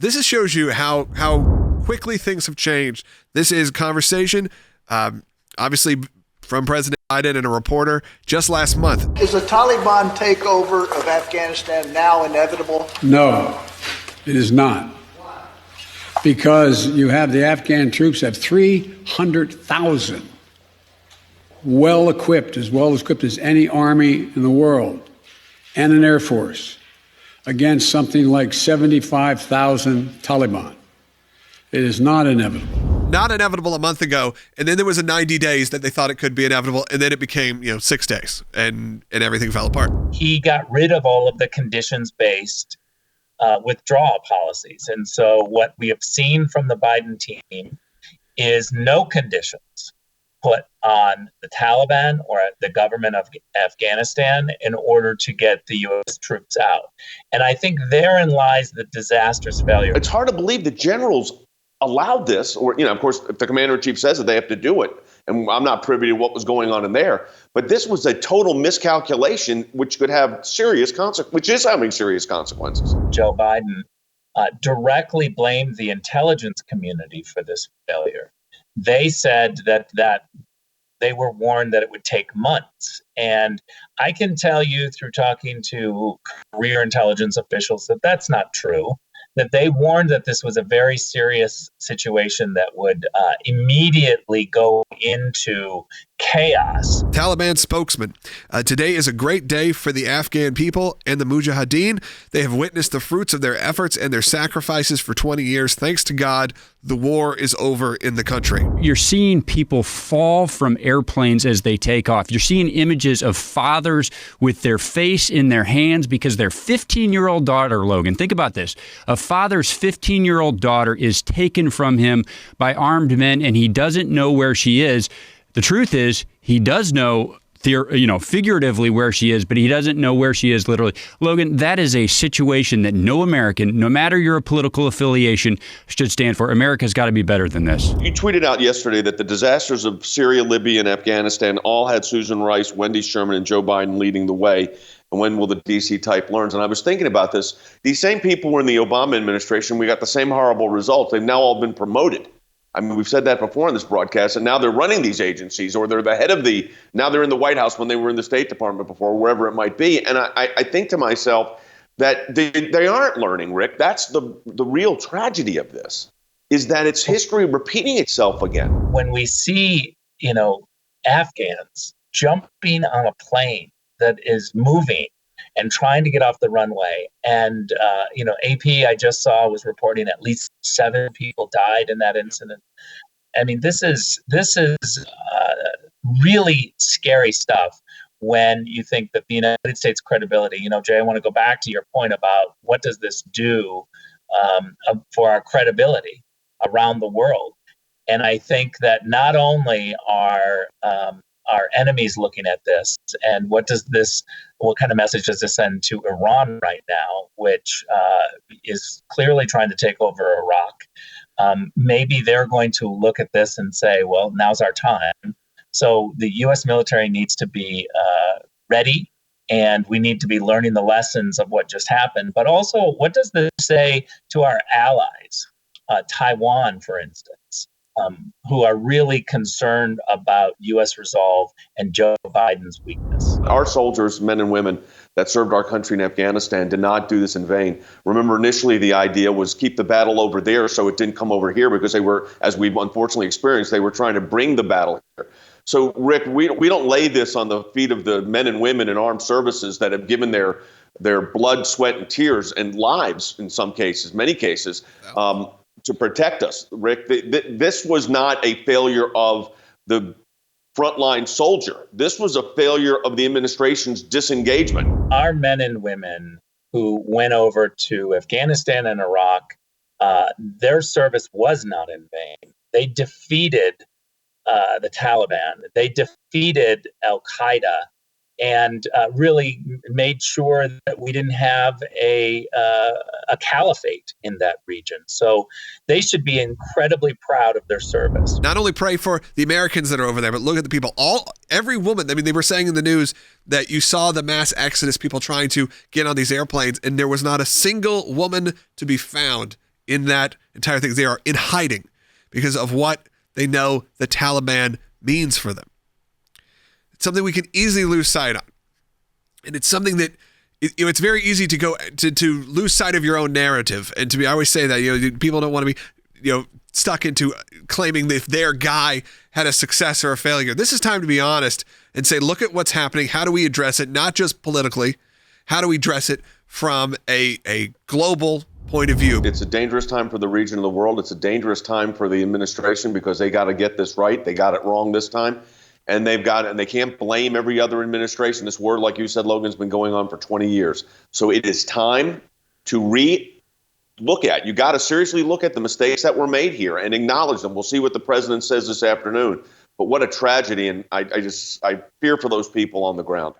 This shows you how quickly things have changed. This is conversation, obviously, from President Biden and a reporter just last month. Is the Taliban takeover of Afghanistan now inevitable? No, it is not. Because you have the Afghan troops have 300,000 well equipped as any army in the world, and an air force against something like 75,000 Taliban. It is not inevitable. Not inevitable a month ago, and then there was a 90 days that they thought it could be inevitable, and then it became 6 days, and everything fell apart. He got rid of all of the conditions-based withdrawal policies, and so what we have seen from the Biden team is no conditions put on the Taliban or the government of Afghanistan in order to get the U.S. troops out. And I think therein lies the disastrous failure. It's hard to believe the generals allowed this, or, of course, if the commander-in-chief says it, they have to do it. And I'm not privy to what was going on in there. But this was a total miscalculation, which could have serious consequences, which is having serious consequences. Joe Biden directly blamed the intelligence community for this failure. They said that they were warned that it would take months. And I can tell you through talking to career intelligence officials that that's not true, that they warned that this was a very serious situation that would immediately go into chaos. Taliban spokesman. Today is a great day for the Afghan people and the mujahideen. They have witnessed the fruits of their efforts and their sacrifices for 20 years. Thanks to God, the war is over in the country. You're seeing people fall from airplanes as they take off. You're seeing images of fathers with their face in their hands because their 15-year-old daughter, Logan, think about this. A father's 15-year-old daughter is taken from him by armed men, and he doesn't know where she is. The truth is, he does know, figuratively where she is, but he doesn't know where she is literally. Logan, that is a situation that no American, no matter your political affiliation, should stand for. America's got to be better than this. You tweeted out yesterday that the disasters of Syria, Libya, and Afghanistan all had Susan Rice, Wendy Sherman, and Joe Biden leading the way. And when will the D.C. type learn? And I was thinking about this. These same people were in the Obama administration. We got the same horrible results. They've now all been promoted. I mean, we've said that before in this broadcast, and now they're running these agencies, or they're the head of now they're in the White House when they were in the State Department before, wherever it might be. And I think to myself that they aren't learning, Rick. That's the real tragedy of this, is that it's history repeating itself again. When we see, Afghans jumping on a plane that is moving and trying to get off the runway. And, AP, I just saw, was reporting at least 7 people died in that incident. I mean, this is really scary stuff when you think that the United States credibility, Jay, I want to go back to your point about what does this do for our credibility around the world. And I think that not only are our enemies looking at this, and what kind of message does this send to Iran right now, which is clearly trying to take over Iraq? Maybe they're going to look at this and say, well, now's our time. So the U.S. military needs to be ready, and we need to be learning the lessons of what just happened. But also, what does this say to our allies, Taiwan, for instance? Who are really concerned about U.S. resolve and Joe Biden's weakness. Our soldiers, men and women that served our country in Afghanistan, did not do this in vain. Remember, initially the idea was keep the battle over there so it didn't come over here, because they were, as we've unfortunately experienced, they were trying to bring the battle here. So, Rick, we don't lay this on the feet of the men and women in armed services that have given their blood, sweat, and tears and lives in some cases, many cases, to protect us. Rick, this was not a failure of the frontline soldier. This was a failure of the administration's disengagement. Our men and women who went over to Afghanistan and Iraq, their service was not in vain. They defeated the Taliban. They defeated Al-Qaeda, and really made sure that we didn't have a caliphate in that region. So they should be incredibly proud of their service. Not only pray for the Americans that are over there, but look at the people, every woman. I mean, they were saying in the news that you saw the mass exodus, people trying to get on these airplanes, and there was not a single woman to be found in that entire thing. They are in hiding because of what they know the Taliban means for them. It's something we can easily lose sight on. And it's something that it's very easy to go to lose sight of your own narrative. And I always say that, people don't want to be, stuck into claiming that if their guy had a success or a failure. This is time to be honest and say, look at what's happening. How do we address it? Not just politically. How do we address it from a global point of view? It's a dangerous time for the region of the world. It's a dangerous time for the administration because they got to get this right. They got it wrong this time. And they can't blame every other administration. This war, like you said, Logan, has been going on for 20 years. So it is time to look at. You got to seriously look at the mistakes that were made here and acknowledge them. We'll see what the president says this afternoon. But what a tragedy. And I fear for those people on the ground.